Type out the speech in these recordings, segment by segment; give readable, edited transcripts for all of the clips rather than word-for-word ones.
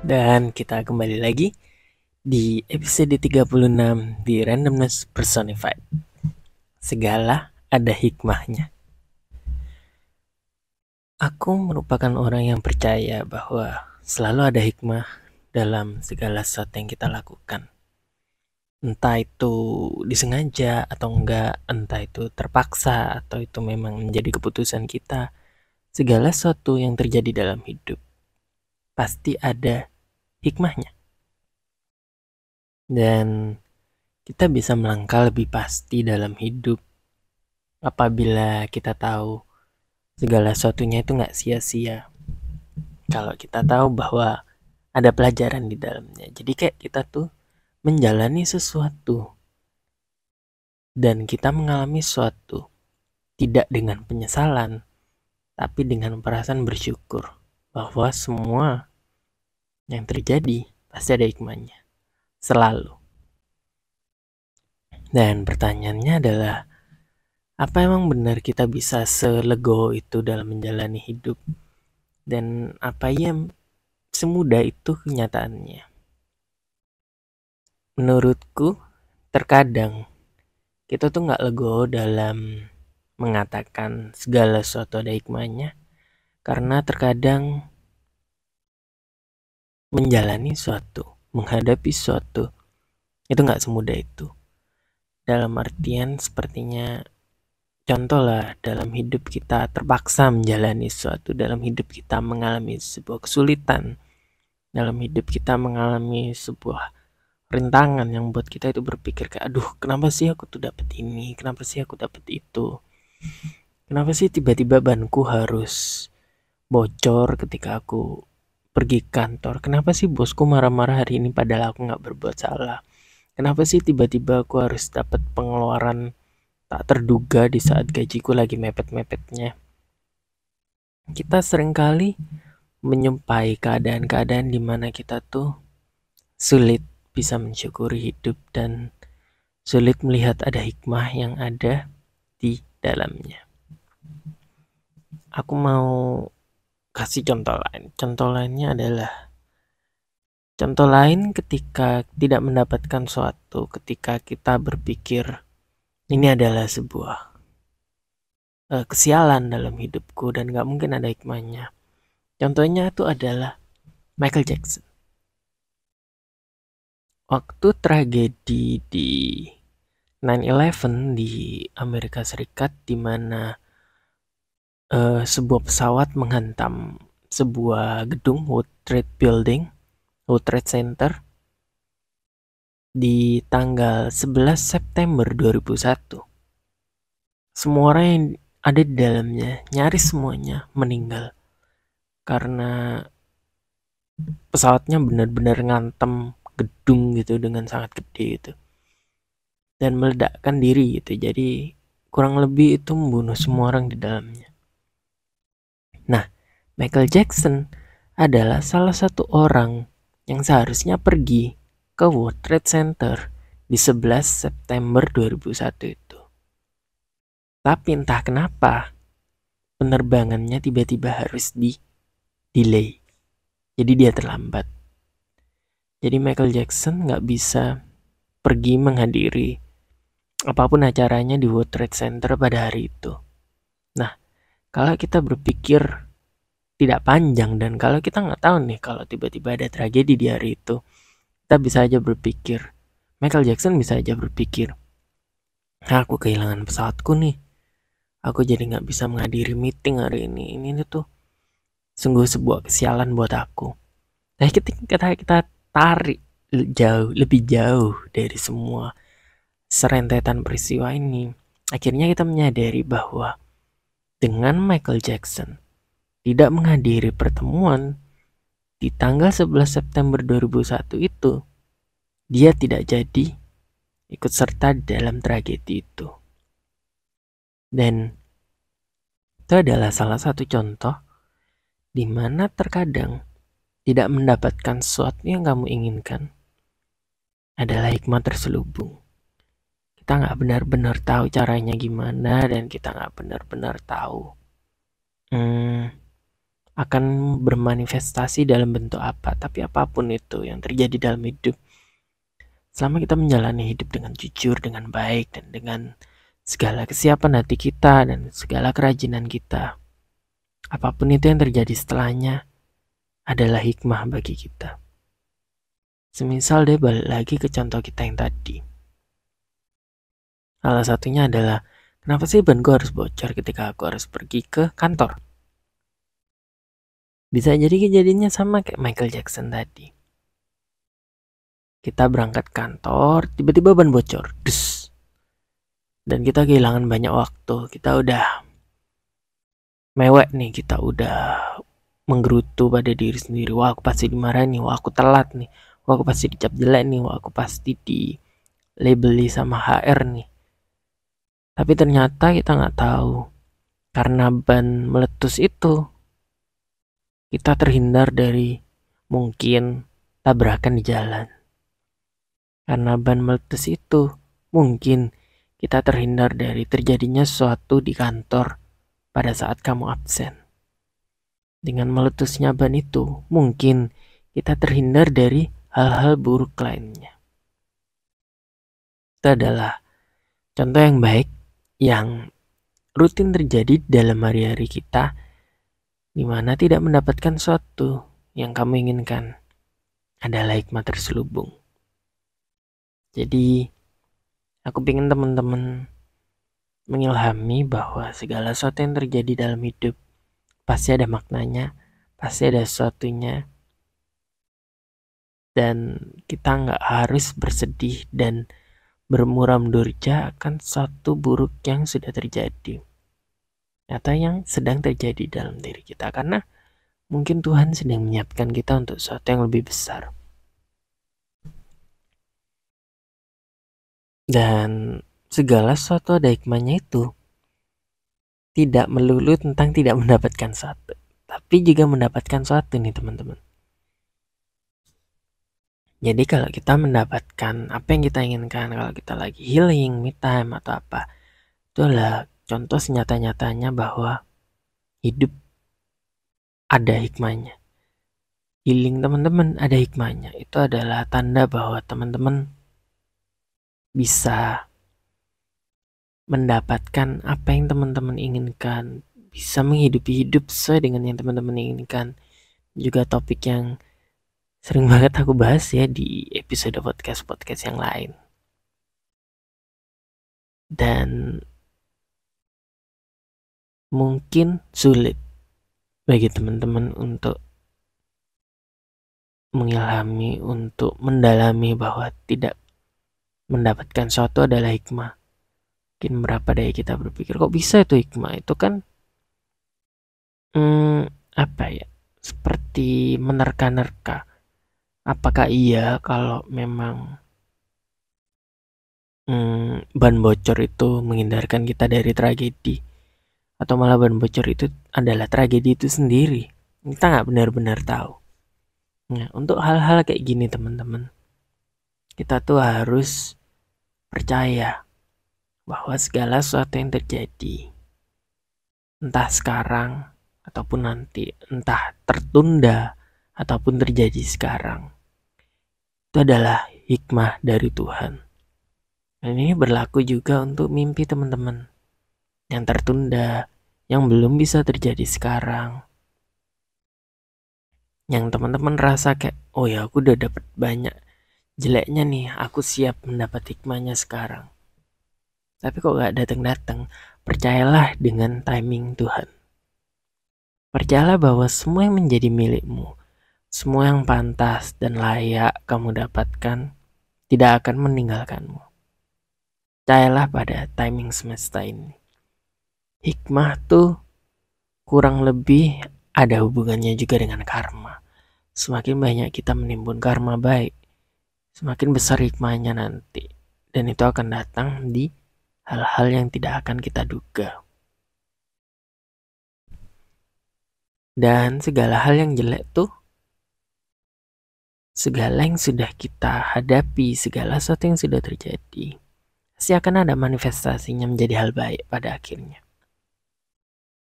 Dan kita kembali lagi di episode 36 di Randomness Personified. Segala ada hikmahnya. Aku merupakan orang yang percaya bahwa selalu ada hikmah dalam segala sesuatu yang kita lakukan. Entah itu disengaja atau enggak, entah itu terpaksa atau itu memang menjadi keputusan kita. Segala sesuatu yang terjadi dalam hidup pasti ada hikmahnya. Dan kita bisa melangkah lebih pasti dalam hidup apabila kita tahu segala sesuatunya itu nggak sia-sia. Kalau kita tahu bahwa ada pelajaran di dalamnya. Jadi kayak kita tuh menjalani sesuatu dan kita mengalami sesuatu tidak dengan penyesalan, tapi dengan perasaan bersyukur bahwa semua yang terjadi pasti ada hikmahnya. Selalu. Dan pertanyaannya adalah, apa emang benar kita bisa selegowo itu dalam menjalani hidup? Dan apa yang semudah itu kenyataannya? Menurutku, terkadang kita tuh nggak legowo dalam mengatakan segala sesuatu ada hikmahnya, karena terkadang menjalani suatu, menghadapi suatu, itu nggak semudah itu. Dalam artian sepertinya, contoh lah, dalam hidup kita terpaksa menjalani sesuatu, dalam hidup kita mengalami sebuah kesulitan, dalam hidup kita mengalami sebuah rintangan yang buat kita itu berpikir kayak, aduh kenapa sih aku tuh dapet ini, kenapa sih aku dapet itu, kenapa sih tiba-tiba banku harus bocor ketika aku pergi kantor, kenapa sih bosku marah-marah hari ini padahal aku nggak berbuat salah, kenapa sih tiba-tiba aku harus dapat pengeluaran tak terduga di saat gajiku lagi mepet-mepetnya. Kita seringkali menyumpai keadaan-keadaan di mana kita tuh sulit bisa mensyukuri hidup dan sulit melihat ada hikmah yang ada di dalamnya. Aku mau kasih contoh lain. Contoh lainnya adalah contoh lain ketika tidak mendapatkan suatu, ketika kita berpikir ini adalah sebuah kesialan dalam hidupku dan gak mungkin ada hikmahnya. Contohnya itu adalah Michael Jackson. Waktu tragedi di 9/11 di Amerika Serikat, di mana sebuah pesawat menghantam sebuah gedung, World Trade Center, di tanggal 11 September 2001. Semua orang yang ada di dalamnya, nyaris semuanya meninggal karena pesawatnya benar-benar ngantem gedung gitu dengan sangat gede gitu dan meledakkan diri gitu. Jadi kurang lebih itu membunuh semua orang di dalamnya. Nah, Michael Jackson adalah salah satu orang yang seharusnya pergi ke World Trade Center di 11 September 2001 itu. Tapi entah kenapa penerbangannya tiba-tiba harus delay. Jadi dia terlambat. Jadi Michael Jackson gak bisa pergi menghadiri apapun acaranya di World Trade Center pada hari itu. Nah, kalau kita berpikir tidak panjang dan kalau kita nggak tahu nih kalau tiba-tiba ada tragedi di hari itu, kita bisa aja berpikir, Michael Jackson bisa aja berpikir, aku kehilangan pesawatku nih, aku jadi nggak bisa menghadiri meeting hari ini tuh sungguh sebuah kesialan buat aku. Tapi ketika kita tarik lebih jauh dari semua serentetan peristiwa ini, akhirnya kita menyadari bahwa dengan Michael Jackson tidak menghadiri pertemuan di tanggal 11 September 2001 itu, dia tidak jadi ikut serta dalam tragedi itu. Dan itu adalah salah satu contoh di mana terkadang tidak mendapatkan sesuatu yang kamu inginkan adalah hikmah terselubung. Kita nggak benar-benar tahu caranya gimana dan kita nggak benar-benar tahu akan bermanifestasi dalam bentuk apa. Tapi apapun itu yang terjadi dalam hidup, selama kita menjalani hidup dengan jujur, dengan baik, dan dengan segala kesiapan hati kita dan segala kerajinan kita, apapun itu yang terjadi setelahnya adalah hikmah bagi kita. Semisal deh balik lagi ke contoh kita yang tadi. Salah satunya adalah, kenapa sih banku harus bocor ketika aku harus pergi ke kantor? Bisa jadi kejadiannya sama kayak Michael Jackson tadi. Kita berangkat kantor, tiba-tiba ban bocor. Dus. Dan kita kehilangan banyak waktu. Kita udah mewek nih, kita udah menggerutu pada diri sendiri. Wah, aku pasti dimarahin nih, wah aku telat nih, wah aku pasti dicap jelek nih, wah aku pasti di labeli sama HR nih. Tapi ternyata kita nggak tahu, karena ban meletus itu kita terhindar dari mungkin tabrakan di jalan. Karena ban meletus itu mungkin kita terhindar dari terjadinya sesuatu di kantor pada saat kamu absen. Dengan meletusnya ban itu mungkin kita terhindar dari hal-hal buruk lainnya. Itu adalah contoh yang baik yang rutin terjadi dalam hari-hari kita, di mana tidak mendapatkan sesuatu yang kamu inginkan adalah hikmah terselubung. Jadi aku ingin teman-teman mengilhami bahwa segala sesuatu yang terjadi dalam hidup pasti ada maknanya, pasti ada sesuatunya, dan kita nggak harus bersedih dan bermuram durja akan sesuatu buruk yang sudah terjadi atau yang sedang terjadi dalam diri kita, karena mungkin Tuhan sedang menyiapkan kita untuk sesuatu yang lebih besar. Dan segala sesuatu ada hikmahnya itu tidak melulu tentang tidak mendapatkan sesuatu, tapi juga mendapatkan sesuatu nih teman-teman. Jadi kalau kita mendapatkan apa yang kita inginkan, kalau kita lagi healing, me time atau apa, itu adalah contoh senyata-nyatanya bahwa hidup ada hikmahnya. Healing teman-teman ada hikmahnya. Itu adalah tanda bahwa teman-teman bisa mendapatkan apa yang teman-teman inginkan, bisa menghidupi hidup sesuai dengan yang teman-teman inginkan. Juga topik yang sering banget aku bahas ya di episode podcast yang lain. Dan mungkin sulit bagi teman-teman untuk mengilhami, untuk mendalami bahwa tidak mendapatkan sesuatu adalah hikmah. Mungkin berapa dari kita berpikir, kok bisa itu hikmah? Itu kan apa ya, seperti menerka-nerka. Apakah iya kalau memang ban bocor itu menghindarkan kita dari tragedi, atau malah ban bocor itu adalah tragedi itu sendiri? Kita nggak benar-benar tahu. Nah, untuk hal-hal kayak gini teman-teman, kita tuh harus percaya bahwa segala sesuatu yang terjadi, entah sekarang ataupun nanti, entah tertunda ataupun terjadi sekarang, itu adalah hikmah dari Tuhan. Dan ini berlaku juga untuk mimpi teman-teman yang tertunda, yang belum bisa terjadi sekarang, yang teman-teman rasa kayak, oh ya aku udah dapet banyak jeleknya nih, aku siap mendapat hikmahnya sekarang, tapi kok gak datang-datang. Percayalah dengan timing Tuhan. Percayalah bahwa semua yang menjadi milikmu, semua yang pantas dan layak kamu dapatkan, tidak akan meninggalkanmu. Percayalah pada timing semesta ini. Hikmah tuh kurang lebih ada hubungannya juga dengan karma. Semakin banyak kita menimbun karma baik, semakin besar hikmahnya nanti. Dan itu akan datang di hal-hal yang tidak akan kita duga. Dan segala hal yang jelek tuh, segala yang sudah kita hadapi, segala sesuatu yang sudah terjadi, pasti akan ada manifestasinya menjadi hal baik pada akhirnya.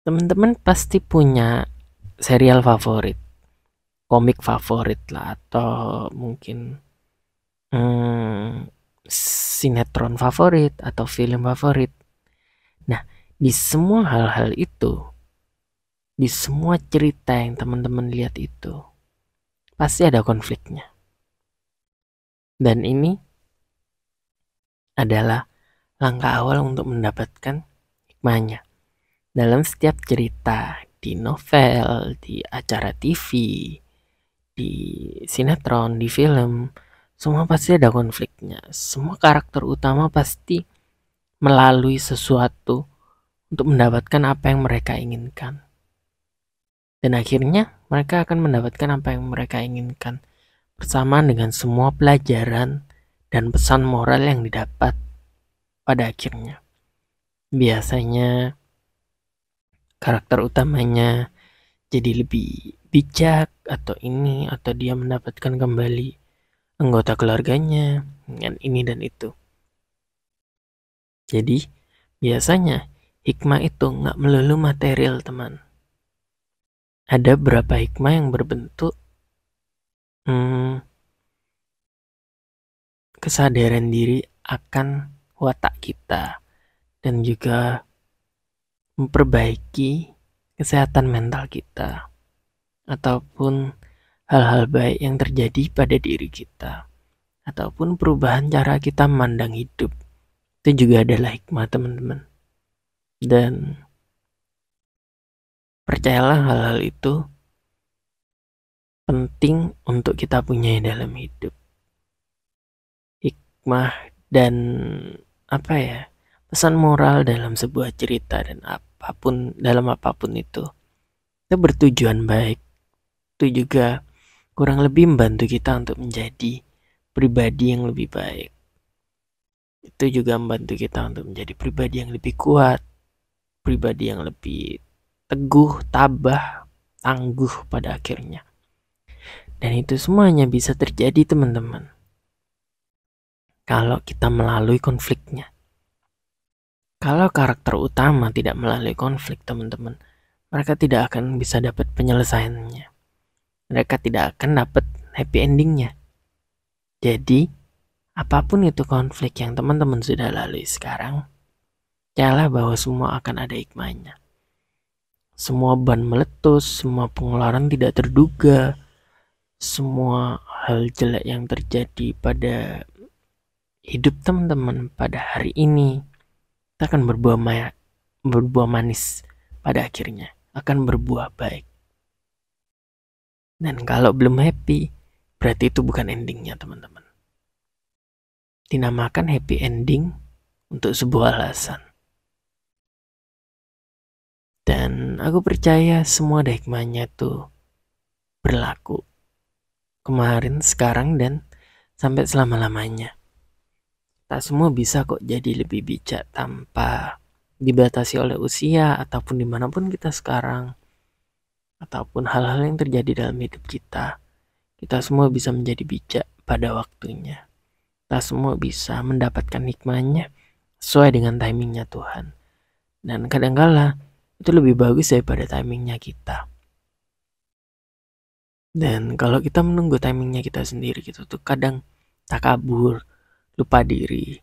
Teman-teman pasti punya serial favorit, komik favorit lah, atau mungkin sinetron favorit atau film favorit. Nah, di semua hal-hal itu, di semua cerita yang teman-teman lihat itu, pasti ada konfliknya. Dan ini adalah langkah awal untuk mendapatkan hikmahnya. Dalam setiap cerita, di novel, di acara TV, di sinetron, di film, semua pasti ada konfliknya. Semua karakter utama pasti melalui sesuatu untuk mendapatkan apa yang mereka inginkan. Dan akhirnya mereka akan mendapatkan apa yang mereka inginkan bersamaan dengan semua pelajaran dan pesan moral yang didapat pada akhirnya. Biasanya karakter utamanya jadi lebih bijak atau ini, atau dia mendapatkan kembali anggota keluarganya dengan ini dan itu. Jadi biasanya hikmah itu nggak melulu material, teman. Ada beberapa hikmah yang berbentuk kesadaran diri akan watak kita dan juga memperbaiki kesehatan mental kita, ataupun hal-hal baik yang terjadi pada diri kita, ataupun perubahan cara kita memandang hidup. Itu juga adalah hikmah, teman-teman. Dan percayalah, hal-hal itu penting untuk kita punya dalam hidup. Hikmah dan pesan moral dalam sebuah cerita dan dalam apapun itu bertujuan baik. Itu juga kurang lebih membantu kita untuk menjadi pribadi yang lebih baik. Itu juga membantu kita untuk menjadi pribadi yang lebih kuat, pribadi yang lebih teguh, tabah, tangguh pada akhirnya. Dan itu semuanya bisa terjadi, teman-teman, kalau kita melalui konfliknya. Kalau karakter utama tidak melalui konflik, teman-teman, mereka tidak akan bisa dapat penyelesaiannya. Mereka tidak akan dapat happy endingnya. Jadi, apapun itu konflik yang teman-teman sudah lalui sekarang, percayalah bahwa semua akan ada hikmahnya. Semua ban meletus, semua pengeluaran tidak terduga, semua hal jelek yang terjadi pada hidup teman-teman pada hari ini akan berbuah manis pada akhirnya, akan berbuah baik. Dan kalau belum happy, berarti itu bukan endingnya, teman-teman. Dinamakan happy ending untuk sebuah alasan. Dan aku percaya semua ada hikmahnya tuh berlaku kemarin, sekarang, dan sampai selama-lamanya. Tak semua bisa kok jadi lebih bijak tanpa dibatasi oleh usia ataupun dimanapun kita sekarang, ataupun hal-hal yang terjadi dalam hidup kita. Kita semua bisa menjadi bijak pada waktunya. Kita semua bisa mendapatkan hikmahnya sesuai dengan timingnya Tuhan. Dan kadang-kala itu lebih bagus daripada timingnya kita. Dan kalau kita menunggu timingnya kita sendiri gitu tuh kadang takabur, lupa diri,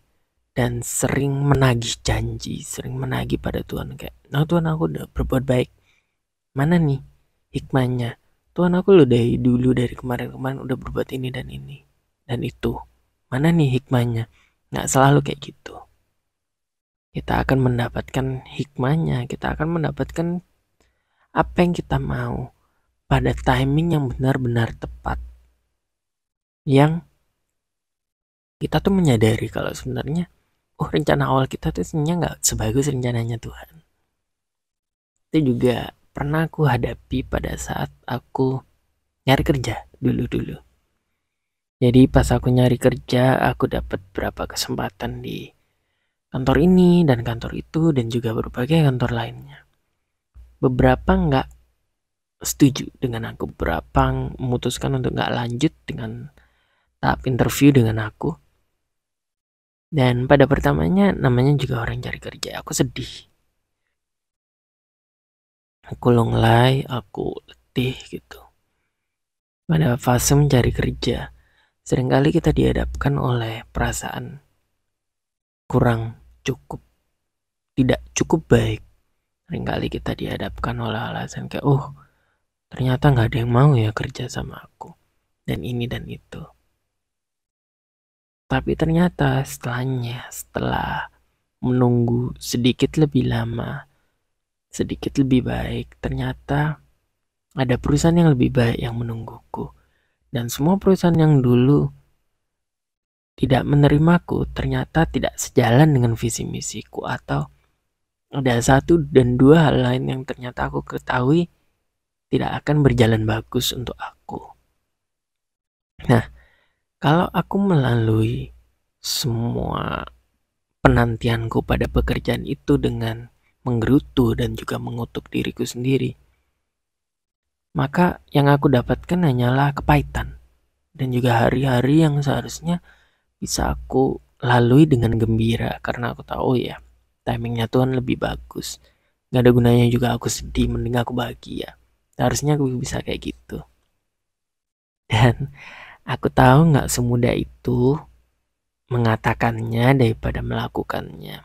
dan sering menagih janji, sering menagih pada Tuhan kayak, nah Tuhan, aku udah berbuat baik, mana nih hikmahnya? Tuhan, aku udah dari dulu, dari kemarin-kemarin udah berbuat ini dan ini dan itu, mana nih hikmahnya? Nggak selalu kayak gitu. Kita akan mendapatkan hikmahnya, kita akan mendapatkan apa yang kita mau pada timing yang benar-benar tepat, yang kita tuh menyadari kalau sebenarnya rencana awal kita tuh sebenarnya nggak sebagus rencananya Tuhan. Itu juga pernah aku hadapi pada saat aku nyari kerja dulu. Jadi pas aku nyari kerja, aku dapat beberapa kesempatan di kantor ini dan kantor itu dan juga berbagai kantor lainnya. Beberapa nggak setuju dengan aku, beberapa memutuskan untuk nggak lanjut dengan tahap interview dengan aku. Dan pada pertamanya namanya juga orang cari kerja, aku sedih. Aku longlai, aku letih gitu. Pada fase mencari kerja, seringkali kita dihadapkan oleh perasaan kurang cukup, tidak cukup baik. Seringkali kita dihadapkan oleh alasan kayak, ternyata gak ada yang mau ya kerja sama aku, dan ini dan itu. Tapi ternyata setelah menunggu sedikit lebih lama, sedikit lebih baik, ternyata ada perusahaan yang lebih baik yang menungguku. Dan semua perusahaan yang dulu tidak menerimaku ternyata tidak sejalan dengan visi misiku, atau ada satu dan dua hal lain yang ternyata aku ketahui tidak akan berjalan bagus untuk aku. Nah, kalau aku melalui semua penantianku pada pekerjaan itu dengan menggerutu dan juga mengutuk diriku sendiri, maka yang aku dapatkan hanyalah kepahitan dan juga hari-hari yang seharusnya bisa aku lalui dengan gembira, karena aku tahu ya timingnya Tuhan lebih bagus. Gak ada gunanya juga aku sedih, mending aku bahagia. Harusnya aku bisa kayak gitu. Dan aku tahu gak semudah itu mengatakannya daripada melakukannya.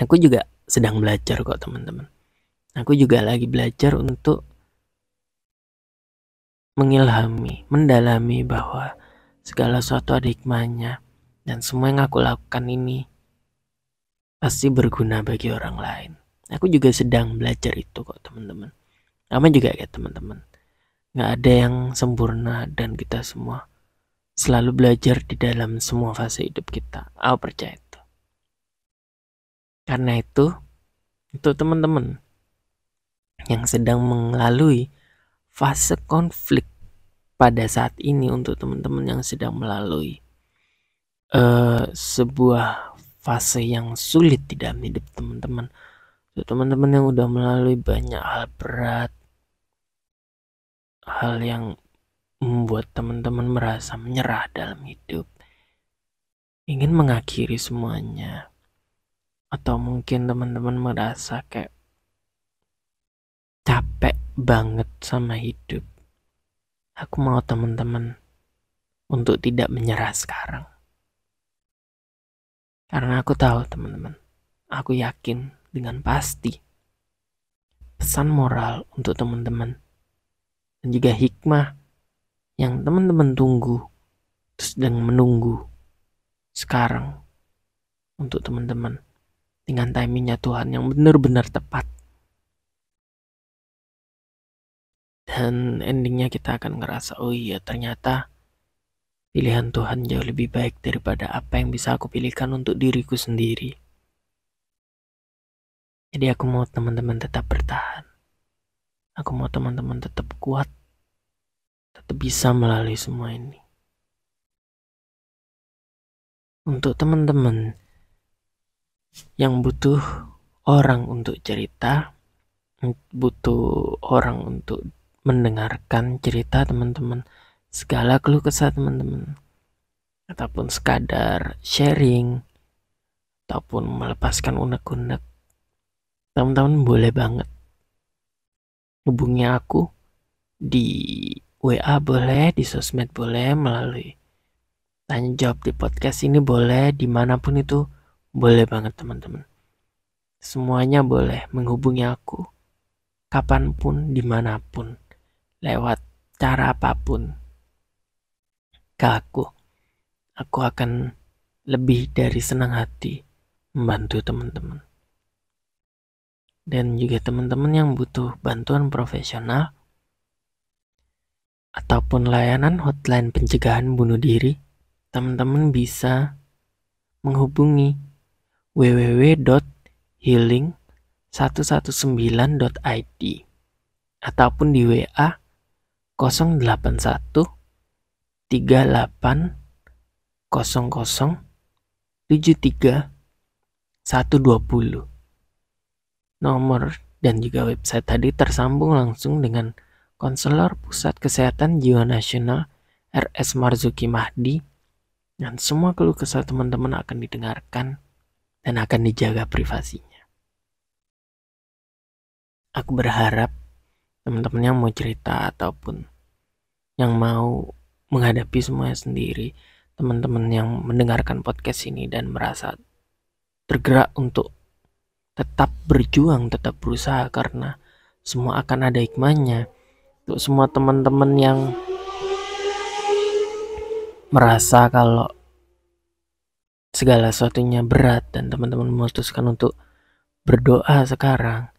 Aku juga sedang belajar kok teman-teman. Aku juga lagi belajar untuk mengilhami, mendalami bahwa segala sesuatu ada hikmahnya, dan semua yang aku lakukan ini pasti berguna bagi orang lain. Aku juga sedang belajar itu kok teman-teman. Sama juga kayak teman-teman. Gak ada yang sempurna dan kita semua selalu belajar di dalam semua fase hidup kita. Aku percaya itu. Karena itu, untuk teman-teman yang sedang melalui fase konflik pada saat ini, untuk teman-teman yang sedang melalui sebuah fase yang sulit di dalam hidup teman-teman, untuk teman-teman yang udah melalui banyak hal berat, hal yang membuat teman-teman merasa menyerah dalam hidup, ingin mengakhiri semuanya, atau mungkin teman-teman merasa kayak capek banget sama hidup, aku mau teman-teman untuk tidak menyerah sekarang. Karena aku tahu teman-teman, aku yakin dengan pasti pesan moral untuk teman-teman dan juga hikmah yang teman-teman tunggu, terus sedang menunggu sekarang untuk teman-teman dengan timingnya Tuhan yang benar-benar tepat. Dan endingnya kita akan ngerasa, oh iya ternyata pilihan Tuhan jauh lebih baik daripada apa yang bisa aku pilihkan untuk diriku sendiri. Jadi aku mau teman-teman tetap bertahan. Aku mau teman-teman tetap kuat, tetap bisa melalui semua ini. Untuk teman-teman yang butuh orang untuk cerita, butuh orang untuk mendengarkan cerita teman-teman, segala keluh kesah teman-teman, ataupun sekadar sharing, ataupun melepaskan unek-unek, teman-teman boleh banget hubungi aku di WA boleh, di sosmed boleh, melalui tanya jawab di podcast ini boleh, dimanapun itu boleh banget teman-teman. Semuanya boleh menghubungi aku kapanpun, dimanapun, lewat cara apapun ke aku akan lebih dari senang hati membantu teman-teman. Dan juga teman-teman yang butuh bantuan profesional ataupun layanan hotline pencegahan bunuh diri, teman-teman bisa menghubungi www.healing119.id ataupun di WA 081 38 00 73 120. Nomor dan juga website tadi tersambung langsung dengan Konselor Pusat Kesehatan Jiwa Nasional RS Marzuki Mahdi, dan semua keluh kesah teman-teman akan didengarkan dan akan dijaga privasinya. Aku berharap teman-teman yang mau cerita ataupun yang mau menghadapi semuanya sendiri, teman-teman yang mendengarkan podcast ini dan merasa tergerak untuk tetap berjuang, tetap berusaha karena semua akan ada hikmahnya. Untuk semua teman-teman yang merasa kalau segala sesuatunya berat dan teman-teman memutuskan untuk berdoa sekarang,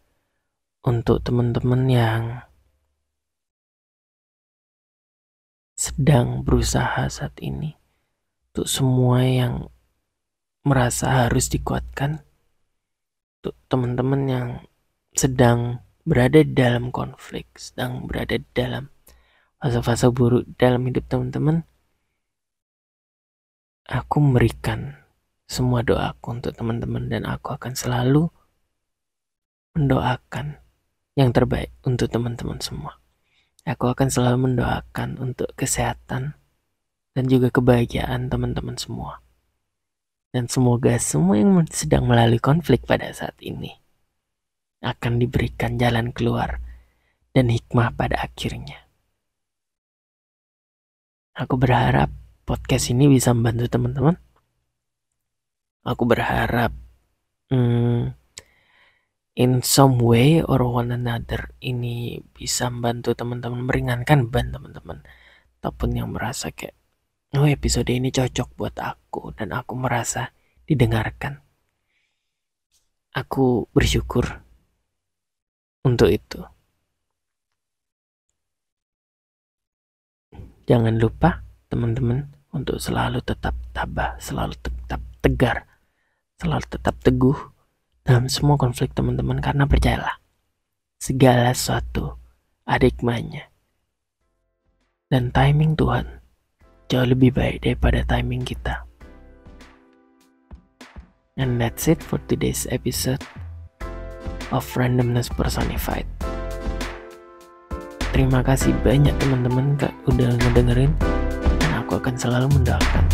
untuk teman-teman yang sedang berusaha saat ini, untuk semua yang merasa harus dikuatkan, untuk teman-teman yang sedang berada di dalam konflik, sedang berada di dalam fase-fase buruk dalam hidup teman-teman, aku memberikan semua doaku untuk teman-teman dan aku akan selalu mendoakan yang terbaik untuk teman-teman semua. Aku akan selalu mendoakan untuk kesehatan dan juga kebahagiaan teman-teman semua. Dan semoga semua yang sedang melalui konflik pada saat ini akan diberikan jalan keluar dan hikmah pada akhirnya. Aku berharap podcast ini bisa membantu teman-teman. Aku berharap in some way or one another ini bisa membantu teman-teman, meringankan beban teman-teman. Ataupun yang merasa kayak, oh episode ini cocok buat aku dan aku merasa didengarkan. Aku bersyukur untuk itu. Jangan lupa teman-teman untuk selalu tetap tabah, selalu tetap tegar, selalu tetap teguh dalam semua konflik teman-teman, karena percayalah, segala sesuatu ada hikmahnya. Dan timing Tuhan jauh lebih baik daripada timing kita. And that's it for today's episode of Randomness Personified. Terima kasih banyak teman-teman udah ngedengerin, dan aku akan selalu mendoakan